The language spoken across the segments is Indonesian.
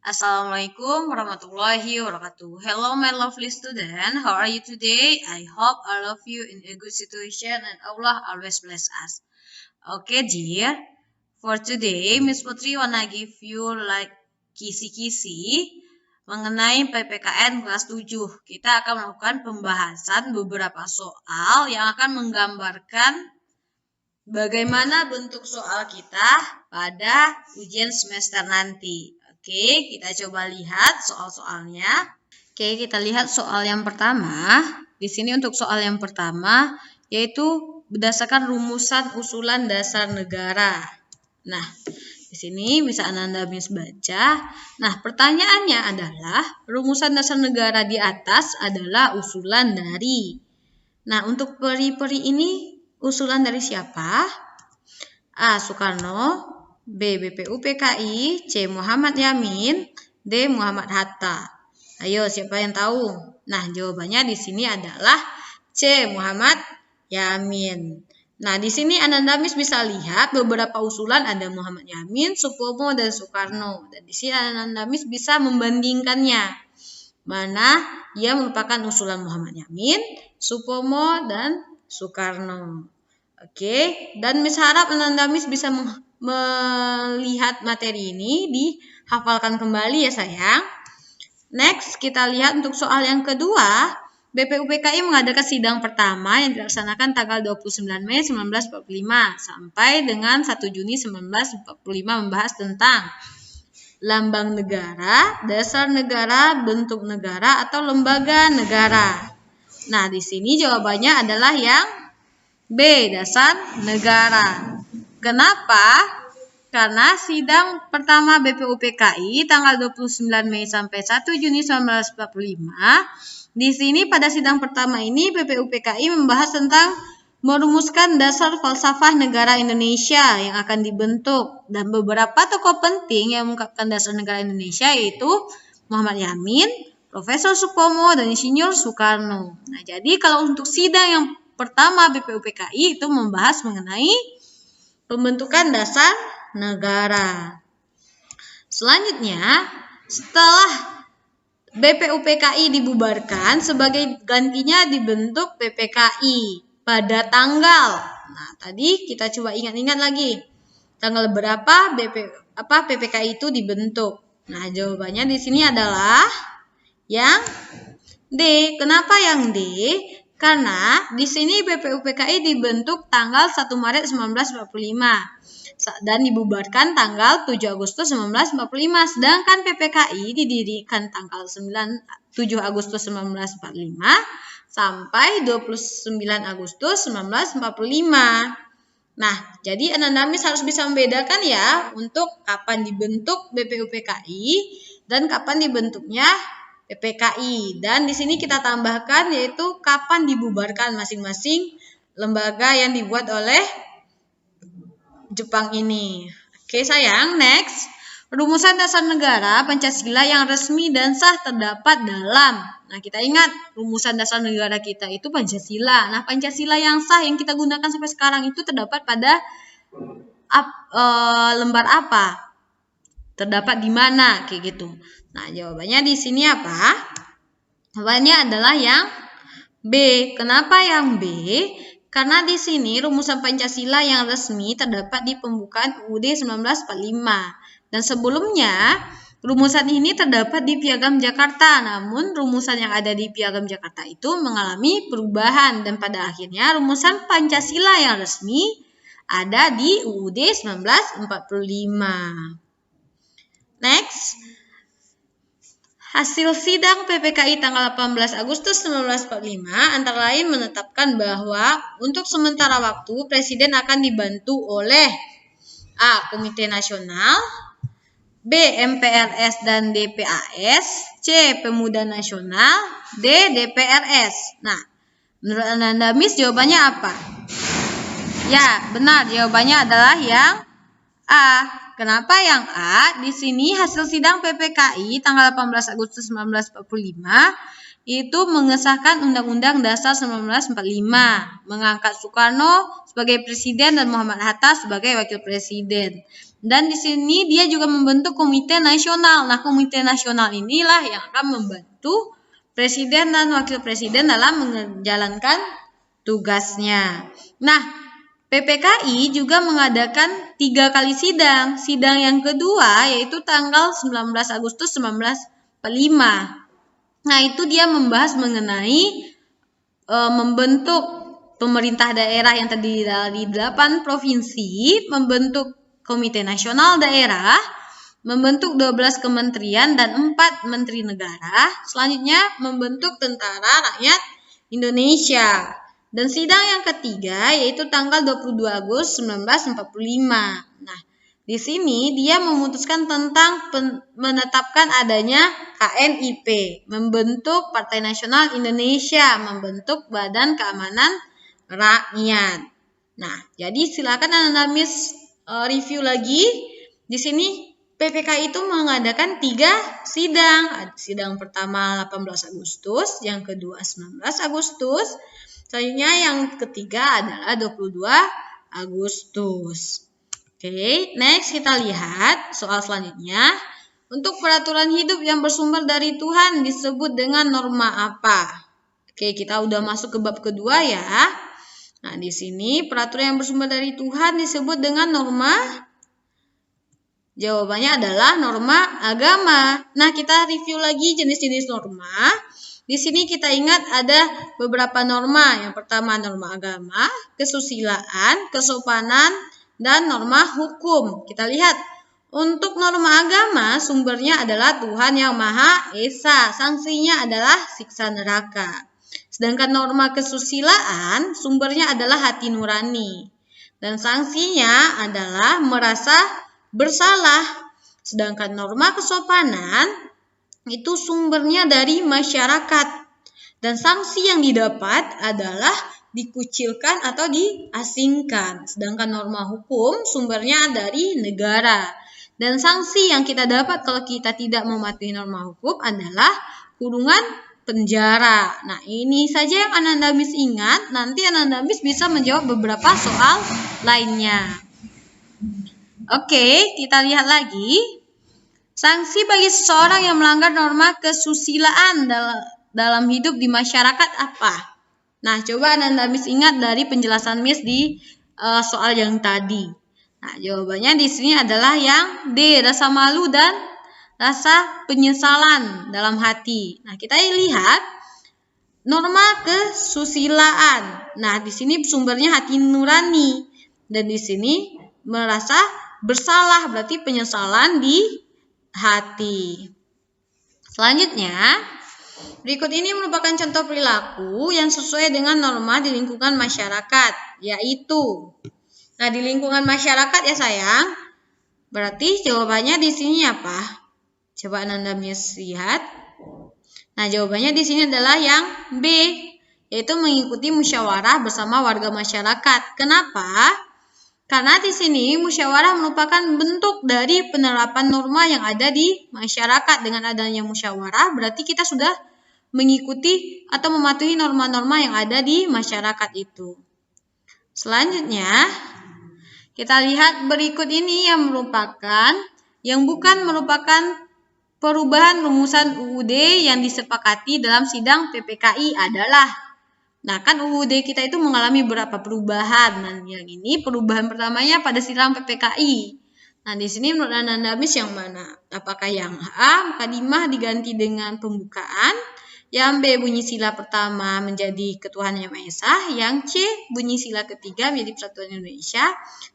Assalamualaikum warahmatullahi wabarakatuh. Hello my lovely student, how are you today? I hope all of you in a good situation and Allah always bless us. Okay dear, for today Miss Putri wanna give you like kisi-kisi mengenai PPKN kelas 7. Kita akan melakukan pembahasan beberapa soal yang akan menggambarkan bagaimana bentuk soal kita pada ujian semester nanti. Oke, kita coba lihat soal-soalnya. Oke, kita lihat soal yang pertama. Di sini untuk soal yang pertama yaitu berdasarkan rumusan usulan dasar negara. Nah, di sini bisa Ananda Miss baca. Nah, pertanyaannya adalah rumusan dasar negara di atas adalah usulan dari. Nah, untuk peri-peri ini usulan dari siapa? A. Soekarno, B. BPUPKI, C. Muhammad Yamin, D. Muhammad Hatta. Ayo, siapa yang tahu? Nah, jawabannya di sini adalah C. Muhammad Yamin. Nah, di sini Ananda Miss bisa lihat beberapa usulan ada Muhammad Yamin, Supomo, dan Soekarno. Dan di sini Ananda Miss bisa membandingkannya. Mana ia merupakan usulan Muhammad Yamin, Supomo, dan Soekarno. Oke, dan Miss harap Ananda Miss bisa melihat materi ini, dihafalkan kembali ya sayang. Next, kita lihat untuk soal yang kedua. BPUPKI mengadakan sidang pertama yang dilaksanakan tanggal 29 Mei 1945 sampai dengan 1 Juni 1945 membahas tentang lambang negara, dasar negara, bentuk negara, atau lembaga negara. Nah, di sini jawabannya adalah yang B. Dasar negara. Kenapa? Karena sidang pertama BPUPKI tanggal 29 Mei sampai 1 Juni 1945. Di sini pada sidang pertama ini BPUPKI membahas tentang merumuskan dasar falsafah negara Indonesia yang akan dibentuk, dan beberapa tokoh penting yang mengungkapkan dasar negara Indonesia yaitu Muhammad Yamin, Profesor Supomo, dan Insinyur Soekarno. Nah, jadi kalau untuk sidang yang pertama BPUPKI itu membahas mengenai pembentukan dasar negara. Selanjutnya, setelah BPUPKI dibubarkan, sebagai gantinya dibentuk PPKI pada tanggal. Nah, tadi kita coba ingat-ingat lagi. Tanggal berapa PPKI itu dibentuk? Nah, jawabannya di sini adalah yang D. Kenapa yang D? Karena di sini BPUPKI dibentuk tanggal 1 Maret 1945 dan dibubarkan tanggal 7 Agustus 1945. Sedangkan PPKI didirikan tanggal 7 Agustus 1945 sampai 29 Agustus 1945. Nah, jadi Ananda Miss harus bisa membedakan ya untuk kapan dibentuk BPUPKI dan kapan dibentuknya PPKI. Dan di sini kita tambahkan yaitu kapan dibubarkan masing-masing lembaga yang dibuat oleh Jepang ini. Oke sayang, next. Rumusan dasar negara Pancasila yang resmi dan sah terdapat dalam. Nah, kita ingat rumusan dasar negara kita itu Pancasila. Nah, Pancasila yang sah yang kita gunakan sampai sekarang itu terdapat pada lembar apa? Terdapat di mana? Kayak gitu. Nah, jawabannya di sini apa? Jawabannya adalah yang B. Kenapa yang B? Karena di sini rumusan Pancasila yang resmi terdapat di pembukaan UUD 1945. Dan sebelumnya, rumusan ini terdapat di Piagam Jakarta. Namun, rumusan yang ada di Piagam Jakarta itu mengalami perubahan. Dan pada akhirnya, rumusan Pancasila yang resmi ada di UUD 1945. Next, hasil sidang PPKI tanggal 18 Agustus 1945 antara lain menetapkan bahwa untuk sementara waktu Presiden akan dibantu oleh A. Komite Nasional, B. MPRS dan DPAS, C. Pemuda Nasional, D. DPRS. Nah, menurut Ananda Miss jawabannya apa? Ya, benar, jawabannya adalah yang A. Kenapa yang A? Di sini hasil sidang PPKI tanggal 18 Agustus 1945 itu mengesahkan Undang-Undang Dasar 1945, mengangkat Soekarno sebagai presiden dan Muhammad Hatta sebagai wakil presiden. Dan di sini dia juga membentuk komite nasional. Nah, komite nasional inilah yang akan membantu presiden dan wakil presiden dalam menjalankan tugasnya. Nah, PPKI juga mengadakan 3 kali sidang. Sidang yang kedua yaitu tanggal 19 Agustus 1945. Nah, itu dia membahas mengenai membentuk pemerintah daerah yang terdiri dari 8 provinsi, membentuk komite nasional daerah, membentuk 12 kementerian dan 4 menteri negara, selanjutnya membentuk Tentara Rakyat Indonesia. Dan sidang yang ketiga yaitu tanggal 22 Agustus 1945. Nah, di sini dia memutuskan tentang menetapkan adanya KNIP, membentuk Partai Nasional Indonesia, membentuk Badan Keamanan Rakyat. Nah, jadi silakan Anda review lagi. Di sini PPKI itu mengadakan 3 sidang. Sidang pertama 18 Agustus, yang kedua 19 Agustus, selanjutnya yang ketiga adalah 22 Agustus. Oke, next kita lihat soal selanjutnya. Untuk peraturan hidup yang bersumber dari Tuhan disebut dengan norma apa? Oke, kita udah masuk ke bab kedua ya. Nah, di sini peraturan yang bersumber dari Tuhan disebut dengan norma. Jawabannya adalah norma agama. Nah, kita review lagi jenis-jenis norma. Di sini kita ingat ada beberapa norma. Yang pertama norma agama, kesusilaan, kesopanan, dan norma hukum. Kita lihat, untuk norma agama sumbernya adalah Tuhan Yang Maha Esa, sanksinya adalah siksa neraka. Sedangkan norma kesusilaan sumbernya adalah hati nurani, dan sanksinya adalah merasa bersalah. Sedangkan norma kesopanan itu sumbernya dari masyarakat, dan sanksi yang didapat adalah dikucilkan atau diasingkan. Sedangkan norma hukum sumbernya dari negara, dan sanksi yang kita dapat kalau kita tidak mematuhi norma hukum adalah kurungan penjara. Nah, ini saja yang Ananda Miss ingat. Nanti Ananda Miss bisa menjawab beberapa soal lainnya. Oke, kita lihat lagi. Sanksi bagi seseorang yang melanggar norma kesusilaan dalam hidup di masyarakat apa? Nah, coba Ananda Miss ingat dari penjelasan Miss di soal yang tadi. Nah, jawabannya di sini adalah yang D, rasa malu dan rasa penyesalan dalam hati. Nah, kita lihat norma kesusilaan. Nah, di sini sumbernya hati nurani, dan di sini merasa bersalah, berarti penyesalan di hati. Selanjutnya, berikut ini merupakan contoh perilaku yang sesuai dengan norma di lingkungan masyarakat, yaitu, nah, di lingkungan masyarakat ya sayang, berarti jawabannya di sini apa? Coba Ananda Miss lihat. Nah, jawabannya di sini adalah yang B, yaitu mengikuti musyawarah bersama warga masyarakat. Kenapa? Karena di sini musyawarah merupakan bentuk dari penerapan norma yang ada di masyarakat. Dengan adanya musyawarah, berarti kita sudah mengikuti atau mematuhi norma-norma yang ada di masyarakat itu. Selanjutnya, kita lihat berikut ini yang bukan merupakan perubahan rumusan UUD yang disepakati dalam sidang PPKI adalah, nah kan UUD kita itu mengalami beberapa perubahan. Nah, yang ini perubahan pertamanya pada sidang PPKI. Nah, di sini menurut Ananda Miss yang mana? Apakah yang A, mukadimah diganti dengan pembukaan? Yang B, bunyi sila pertama menjadi ketuhanan Yang Maha Esa. Yang C, bunyi sila ketiga menjadi persatuan Indonesia.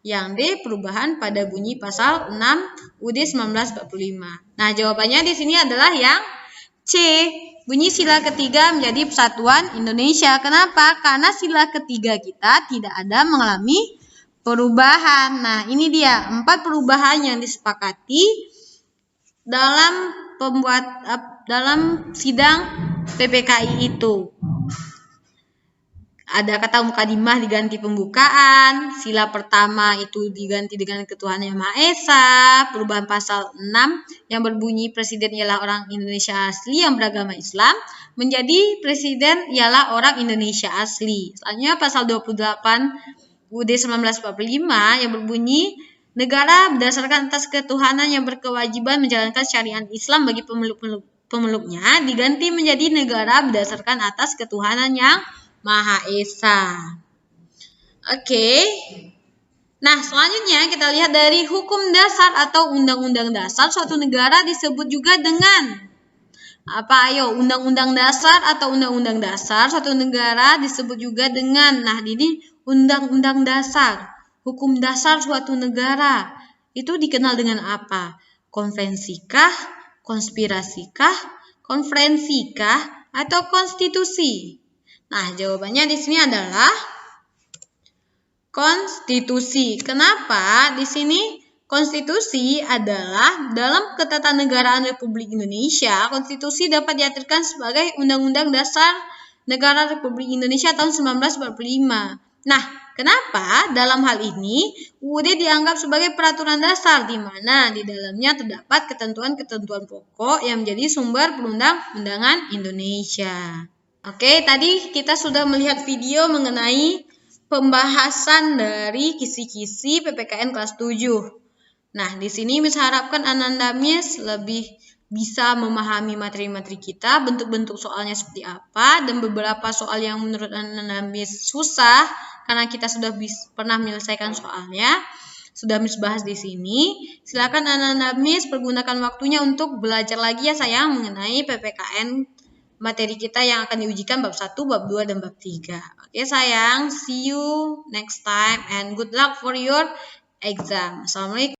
Yang D, perubahan pada bunyi pasal 6 UUD 1945. Nah, jawabannya di sini adalah yang C, bunyi sila ketiga menjadi persatuan Indonesia. Kenapa? Karena sila ketiga kita tidak ada mengalami perubahan. Nah, ini dia 4 perubahan yang disepakati dalam sidang PPKI itu. Ada kata mukadimah diganti pembukaan, sila pertama itu diganti dengan ketuhanan Yang Maha Esa, perubahan pasal 6 yang berbunyi presiden ialah orang Indonesia asli yang beragama Islam menjadi presiden ialah orang Indonesia asli. Selanjutnya pasal 28 UUD 1945 yang berbunyi negara berdasarkan atas ketuhanan yang berkewajiban menjalankan syariat Islam bagi pemeluknya diganti menjadi negara berdasarkan atas ketuhanan yang Maha Esa. Oke. Nah, selanjutnya kita lihat dari hukum dasar atau undang-undang dasar suatu negara disebut juga dengan apa? Ayo, undang-undang dasar atau undang-undang dasar suatu negara disebut juga dengan, nah ini undang-undang dasar. Hukum dasar suatu negara itu dikenal dengan apa? Konvensikah, konspirasikah, konferensikah, atau konstitusi? Nah, jawabannya di sini adalah konstitusi. Kenapa? Di sini konstitusi adalah dalam Ketatanegaraan Republik Indonesia, konstitusi dapat diartikan sebagai Undang-Undang Dasar Negara Republik Indonesia tahun 1945. Nah, kenapa dalam hal ini UUD dianggap sebagai peraturan dasar di mana di dalamnya terdapat ketentuan-ketentuan pokok yang menjadi sumber perundang-undangan Indonesia. Oke, tadi kita sudah melihat video mengenai pembahasan dari kisi-kisi PPKN kelas 7. Nah, di sini Miss harapkan Ananda Miss lebih bisa memahami materi-materi kita, bentuk-bentuk soalnya seperti apa, dan beberapa soal yang menurut Ananda Miss susah karena kita sudah pernah menyelesaikan soalnya, sudah Miss bahas di sini. Silakan Ananda Miss pergunakan waktunya untuk belajar lagi ya sayang mengenai PPKN materi kita yang akan diujikan bab 1, bab 2, dan bab 3. Oke sayang, see you next time and good luck for your exam. Assalamualaikum.